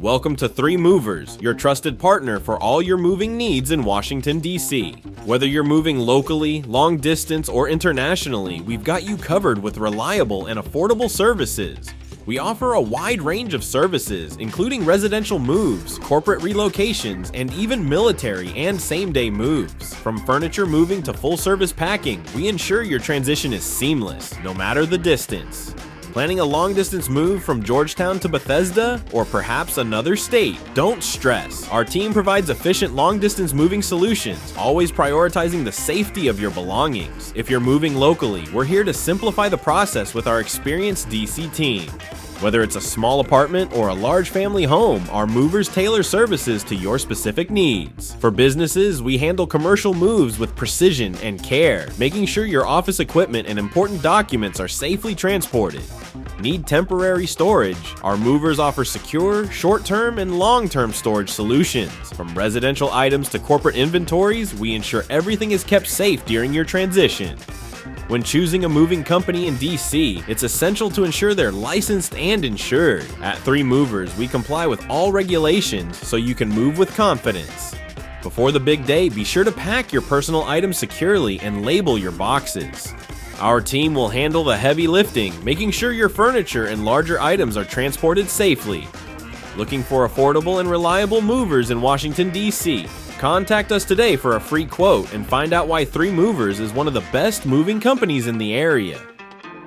Welcome to 3 Movers, your trusted partner for all your moving needs in Washington, D.C. Whether you're moving locally, long distance, or internationally, we've got you covered with reliable and affordable services. We offer a wide range of services, including residential moves, corporate relocations, and even military and same-day moves. From furniture moving to full-service packing, we ensure your transition is seamless, no matter the distance. Planning a long-distance move from Georgetown to Bethesda, or perhaps another state? Don't stress. Our team provides efficient long-distance moving solutions, always prioritizing the safety of your belongings. If you're moving locally, we're here to simplify the process with our experienced DC team. Whether it's a small apartment or a large family home, our movers tailor services to your specific needs. For businesses, we handle commercial moves with precision and care, making sure your office equipment and important documents are safely transported. Need temporary storage? Our movers offer secure, short-term, and long-term storage solutions. From residential items to corporate inventories, we ensure everything is kept safe during your transition. When choosing a moving company in DC, it's essential to ensure they're licensed and insured. At 3 Movers, we comply with all regulations so you can move with confidence. Before the big day, be sure to pack your personal items securely and label your boxes. Our team will handle the heavy lifting, making sure your furniture and larger items are transported safely. Looking for affordable and reliable movers in Washington, D.C.? Contact us today for a free quote and find out why 3 Movers is one of the best moving companies in the area.